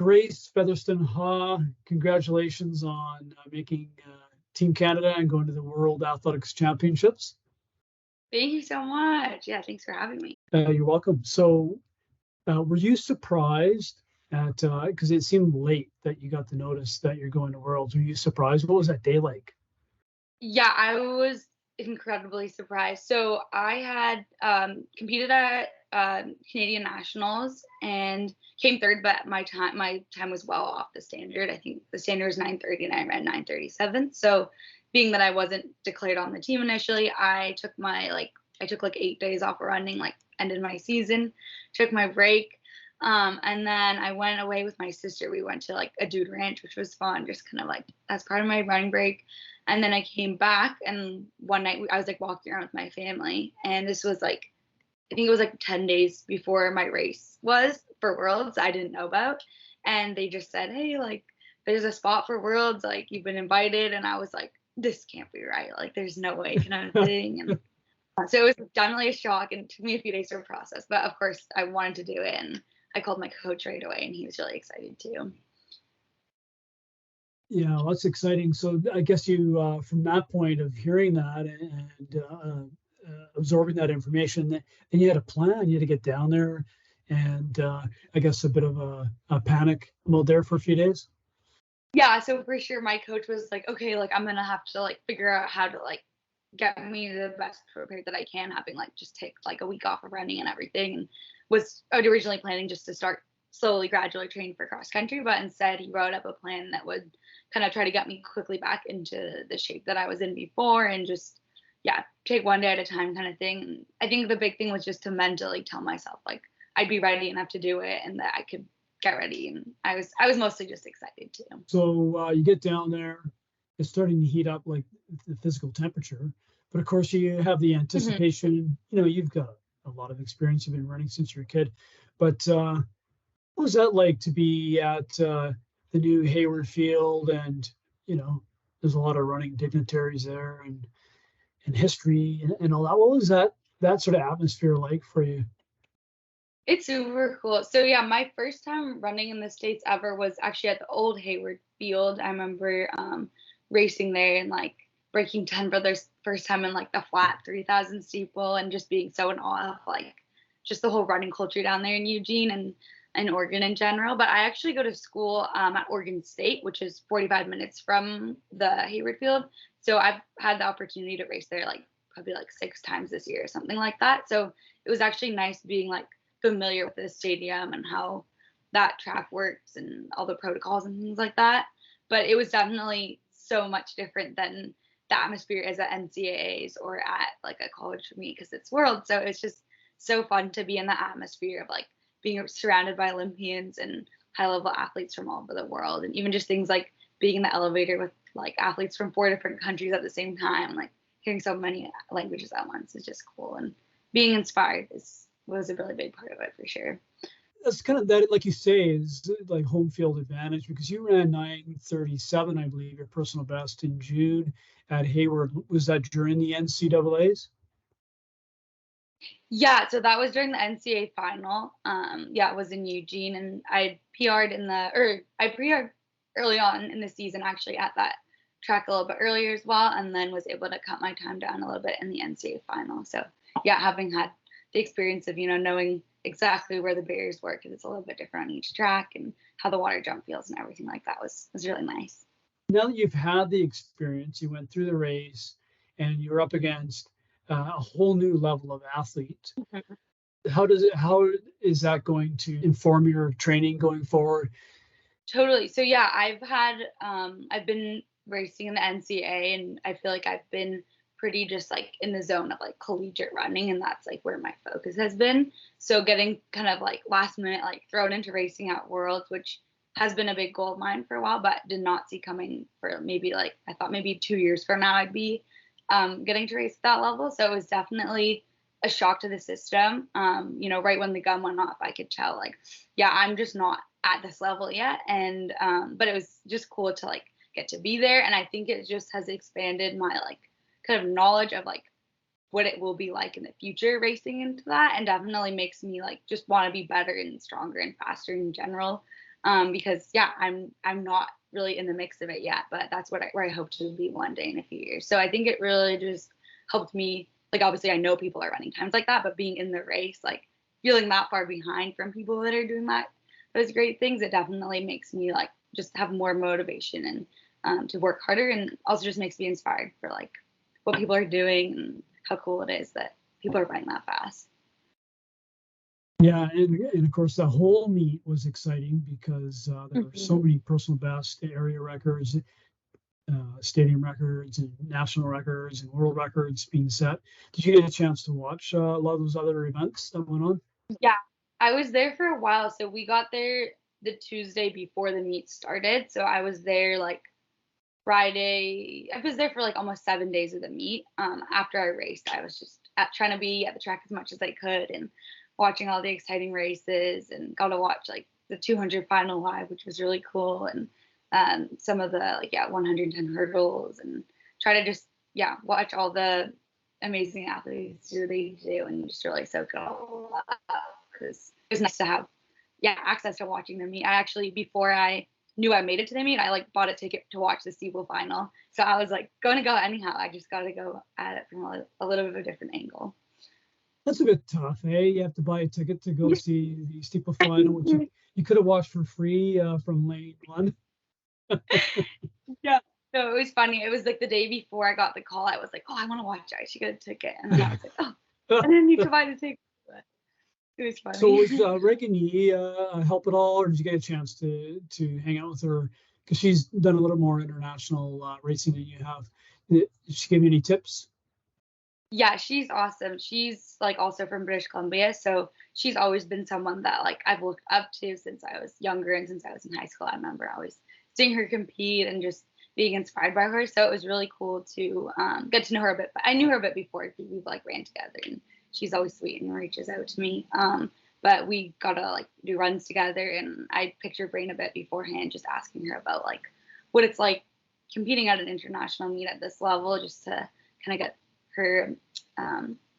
Grace Fetherstonhaugh, congratulations on making Team Canada and going to the World Athletics Championships. Thank you so much. Yeah, thanks for having me. You're welcome. So were you surprised at, because it seemed late that you got the notice that you're going to Worlds. Were you surprised? What was that day like? Yeah, I was incredibly surprised. So I had competed at Canadian Nationals and came third, but my time was well off the standard. I think the standard was 9:30 and I ran 9:37. So being that I wasn't declared on the team initially, I took like 8 days off of running, like ended my season, took my break. And then I went away with my sister. We went to like a dude ranch, which was fun, just kind of like as part of my running break. And then I came back, and one night I was like walking around with my family, and this was like, I think it was like 10 days before my race was for Worlds. I didn't know about, and they just said, hey, like there's a spot for Worlds, like you've been invited. And I was like, this can't be right, like there's no way kind of thing. And so it was definitely a shock, and it took me a few days to process, but of course I wanted to do it, and I called my coach right away, and he was really excited too. Yeah, well, that's exciting. So I guess you, from that point of hearing that and absorbing that information, then you had a plan. You had to get down there, and I guess a bit of a panic mode there for a few days. Yeah, so for sure, my coach was like, okay, like I'm gonna have to like figure out how to like get me the best prepared that I can, having like just take like a week off of running and everything, and was originally planning just to start slowly, gradually training for cross country, but instead he wrote up a plan that would kind of try to get me quickly back into the shape that I was in before, and just take one day at a time kind of thing. And I think the big thing was just to mentally tell myself like I'd be ready enough to do it and that I could get ready. And I was mostly just excited too. So you get down there, it's starting to heat up, like the physical temperature, but of course you have the anticipation. You know, you've got a lot of experience. You've been running since you're a kid, but what was that like to be at the new Hayward Field? And you know, there's a lot of running dignitaries there, and history and all that. What was that sort of atmosphere like for you? It's super cool. So yeah, my first time running in the States ever was actually at the old Hayward Field. I remember racing there and like breaking 10 for the first time in like the flat 3,000 steeple, and just being so in awe of like just the whole running culture down there in Eugene and Oregon in general. But I actually go to school at Oregon State, which is 45 minutes from the Hayward Field. So I've had the opportunity to race there like probably like 6 times this year or something like that. So it was actually nice being like familiar with the stadium and how that track works and all the protocols and things like that. But it was definitely so much different than the atmosphere as at NCAAs or at like a college for me, because it's World. So it's just so fun to be in the atmosphere of like being surrounded by Olympians and high level athletes from all over the world. And even just things like being in the elevator with like athletes from 4 different countries at the same time, like hearing so many languages at once is just cool. And being inspired was a really big part of it for sure. That's kind of that, like you say, is like home field advantage, because you ran 9:37, I believe, your personal best in June at Hayward. Was that during the NCAAs? Yeah, so that was during the NCAA final. It was in Eugene, and I PR'd early on in the season, actually at that track a little bit earlier as well, and then was able to cut my time down a little bit in the NCAA final. So yeah, having had the experience of, knowing exactly where the barriers were, because it's a little bit different on each track, and how the water jump feels and everything like that was really nice. Now that you've had the experience, you went through the race and you're up against a whole new level of athlete. Mm-hmm. How is that going to inform your training going forward? Totally. So yeah, I've been racing in the NCAA, and I feel like I've been pretty just like in the zone of like collegiate running, and that's like where my focus has been. So getting kind of like last minute like thrown into racing at Worlds, which has been a big goal of mine for a while, but did not see coming for maybe like, I thought maybe 2 years from now I'd be getting to race at that level. So it was definitely a shock to the system. Right when the gun went off, I could tell like, yeah, I'm just not at this level yet. And but it was just cool to like get to be there. And I think it just has expanded my like kind of knowledge of like what it will be like in the future racing into that, and definitely makes me like just want to be better and stronger and faster in general. because I'm not really in the mix of it yet, but that's where I hope to be one day in a few years. So I think it really just helped me. Like, obviously I know people are running times like that, but being in the race, like feeling that far behind from people that are doing those great things, it definitely makes me like just have more motivation and to work harder, and also just makes me inspired for like what people are doing and how cool it is that people are running that fast. Yeah, and of course the whole meet was exciting because there were so many personal best, area records, stadium records, and national records, and world records being set. Did you get a chance to watch a lot of those other events that went on? Yeah, I was there for a while. So we got there the Tuesday before the meet started. So I was there like Friday. I was there for like almost 7 days of the meet. After I raced, I was just trying to be at the track as much as I could and watching all the exciting races, and got to watch like the 200 final live, which was really cool, and some of the 110 hurdles, and try to just watch all the amazing athletes do what they do and just really soak it all up, because it was nice to have access to watching the meet. I actually, before I knew I made it to the meet, I like bought a ticket to watch the steeple final, so I was like going to go anyhow. I just got to go at it from a little bit of a different angle. That's a bit tough, eh? You have to buy a ticket to go see the steeple final, which you could have watched for free from lane one. Yeah. So it was funny. It was like the day before I got the call, I was like, oh, I want to watch it. I should get a ticket. And then I was like, oh, I didn't need to buy the ticket. But it was funny. So was Reagan Yee help at all, or did you get a chance to hang out with her? Because she's done a little more international racing than you have. Did she give you any tips? Yeah, she's awesome. She's like also from British Columbia, so she's always been someone that like I've looked up to since I was younger, and since I was in high school. I remember always seeing her compete and just being inspired by her. So it was really cool to get to know her a bit. But I knew her a bit before because we've like ran together, and she's always sweet and reaches out to me. But we got to like do runs together, and I picked her brain a bit beforehand, just asking her about like what it's like competing at an international meet at this level, just to kind of get her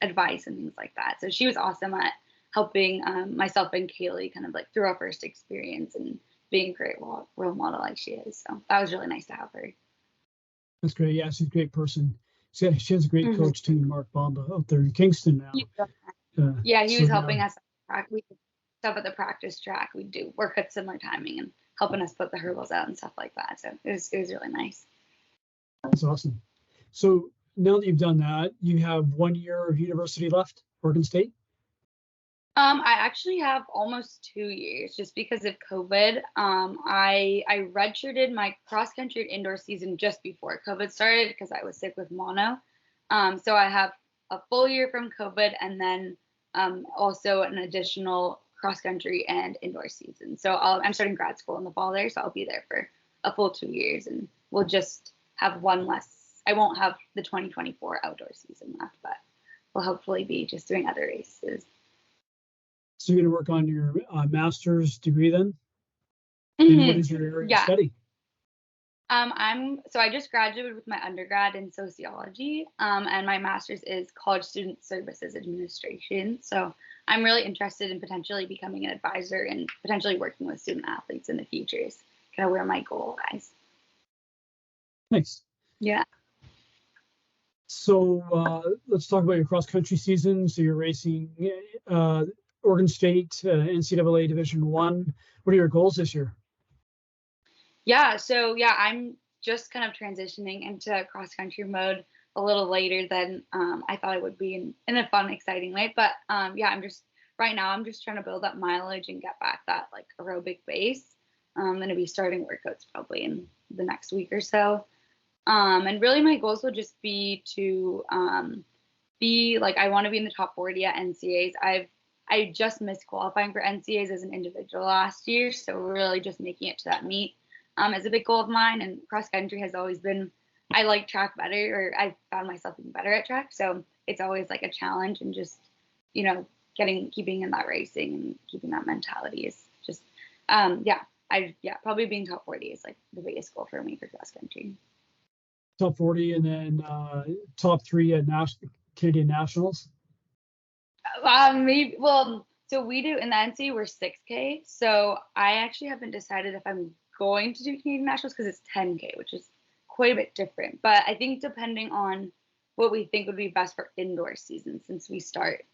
advice and things like that. So she was awesome at helping myself and Kaylee kind of like through our first experience and being a great role model like she is. So that was really nice to have her. That's great. Yeah, she's a great person. She has a great coach too, Mark Bomba, out there in Kingston now. He was helping us. We did stuff at the practice track. We do work at similar timing and helping us put the hurdles out and stuff like that. So it was really nice. That's awesome. So now that you've done that, you have 1 year of university left, Oregon State? I actually have almost 2 years just because of COVID. I redshirted my cross-country indoor season just before COVID started because I was sick with mono. So I have a full year from COVID, and then also an additional cross-country and indoor season. So I'm starting grad school in the fall there, so I'll be there for a full 2 years, and we'll just have one less. I won't have the 2024 outdoor season left, but we'll hopefully be just doing other races. So you're going to work on your master's degree then? And what is your area of study? So I just graduated with my undergrad in sociology, and my master's is college student services administration. So I'm really interested in potentially becoming an advisor and potentially working with student athletes in the future is kind of where my goal lies. Nice. Yeah. So let's talk about your cross-country season. So you're racing Oregon State, NCAA Division 1. What are your goals this year? I'm just kind of transitioning into cross-country mode a little later than I thought I would be in a fun, exciting way. But I'm just trying to build up mileage and get back that like aerobic base. I'm going to be starting workouts probably in the next week or so. And really my goals will just be to be like, I want to be in the top 40 at NCAAs. I just missed qualifying for NCAAs as an individual last year. So really just making it to that meet is a big goal of mine. And cross country has always been, I like track better, or I found myself being better at track. So it's always like a challenge, and just, keeping in that racing and keeping that mentality is just, probably being top 40 is like the biggest goal for me for cross country. Top 40, and then top 3 at Canadian Nationals? Maybe. Well, So we do in the NCAA, we're 6K. So I actually haven't decided if I'm going to do Canadian Nationals because it's 10K, which is quite a bit different. But I think depending on what we think would be best for indoor season, since we start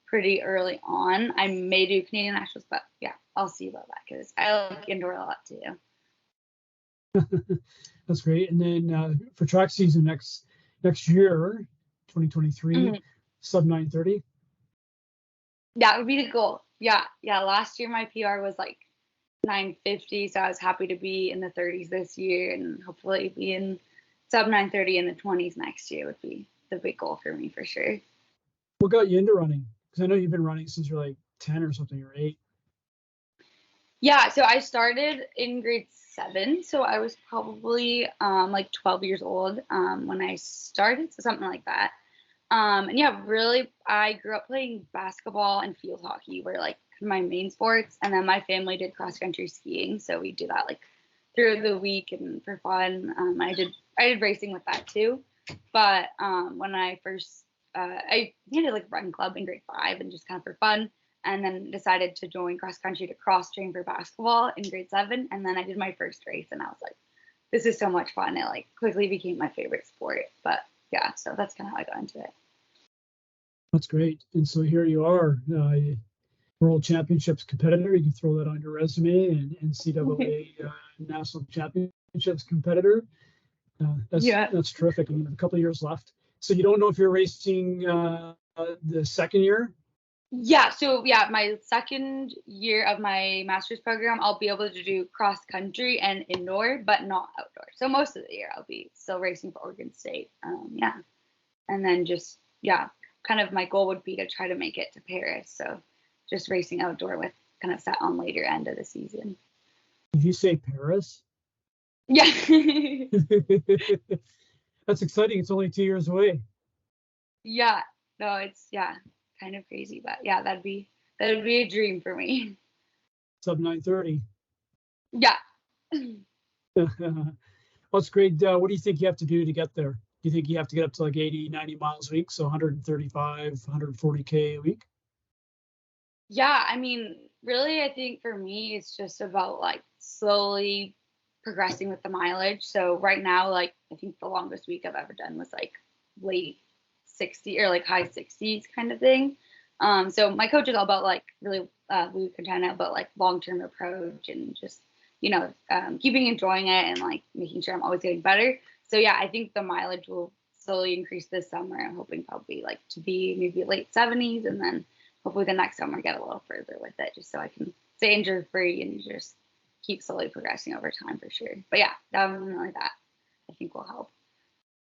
pretty early on, I may do Canadian Nationals. But yeah, I'll see about that because I like indoor a lot too. That's great. And then for track season next year, 2023, sub 9:30. That would be the goal. Yeah. Last year my PR was like 9:50, so I was happy to be in the 30s this year, and hopefully be in sub 9:30 in the 20s next year would be the big goal for me for sure. What got you into running? Because I know you've been running since you're like 10 or something, or 8. Yeah, so I started in grade 7, so I was probably like 12 years old when I started, so something like that. And yeah, really, I grew up playing basketball and field hockey were like my main sports, and then my family did cross country skiing, so we do that like through the week and for fun. I did racing with that too, but when I first I did like run club in grade 5 and just kind of for fun, and then decided to join cross country to cross train for basketball in grade 7, and then I did my first race, and I was like, this is so much fun. It like quickly became my favorite sport, but yeah, so that's kind of how I got into it. That's great. And so here you are, World Championships competitor. You can throw that on your resume, and NCAA National Championships competitor. That's terrific. And you have a couple of years left. So you don't know if you're racing the second year? Yeah. So yeah, my second year of my master's program, I'll be able to do cross country and indoor, but not outdoor. So most of the year I'll be still racing for Oregon State. And then just kind of my goal would be to try to make it to Paris. So just racing outdoor with kind of set on later end of the season. Did you say Paris? Yeah. That's exciting. It's only 2 years away. Yeah. No, it's kind of crazy, but yeah, that'd be a dream for me. Sub 9:30. Yeah. Well, it's great. What do you think you have to do to get there? Do you think you have to get up to like 80, 90 miles a week? So 135, 140K a week? Yeah, I mean, really, I think for me, it's just about like slowly progressing with the mileage. So right now, like I think the longest week I've ever done was like late 60 or like high 60s kind of thing. So my coach is all about like really we were kind of about like long-term approach and just keeping enjoying it and like making sure I'm always getting better. So yeah, I think the mileage will slowly increase this summer. I'm hoping probably like to be maybe late 70s, and then hopefully the next summer get a little further with it, just so I can stay injury free and just keep slowly progressing over time for sure. But yeah, definitely that I think will help.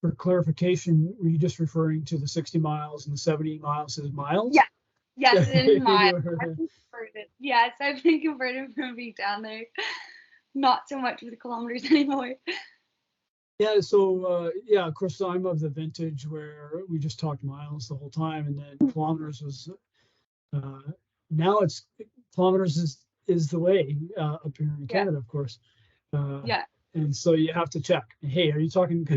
For clarification, were you just referring to the 60 miles and the 70 miles as miles? Yeah. Yes, in miles. Yes, I've been converted from being down there. Not so much with kilometers anymore. Yeah, so of course I'm of the vintage where we just talked miles the whole time, and then kilometers was now it's kilometers is the way up here in Canada, of course. And so you have to check. Hey, are you talking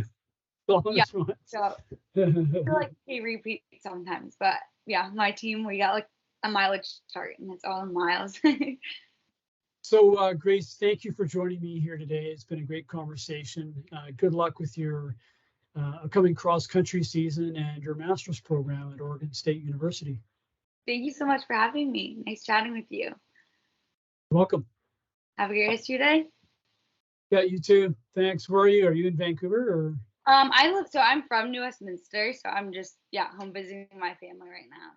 kilometers? Yeah. So I feel like we repeat sometimes, but yeah, my team, we got like a mileage chart and it's all in miles. So Grace, thank you for joining me here today. It's been a great conversation. Good luck with your upcoming cross-country season and your master's program at Oregon State University. Thank you so much for having me. Nice chatting with you. You're welcome. Have a great rest of your day. Yeah, you too. Thanks. Where are you? Are you in Vancouver or? I'm from Westminster, so I'm just home visiting my family right now.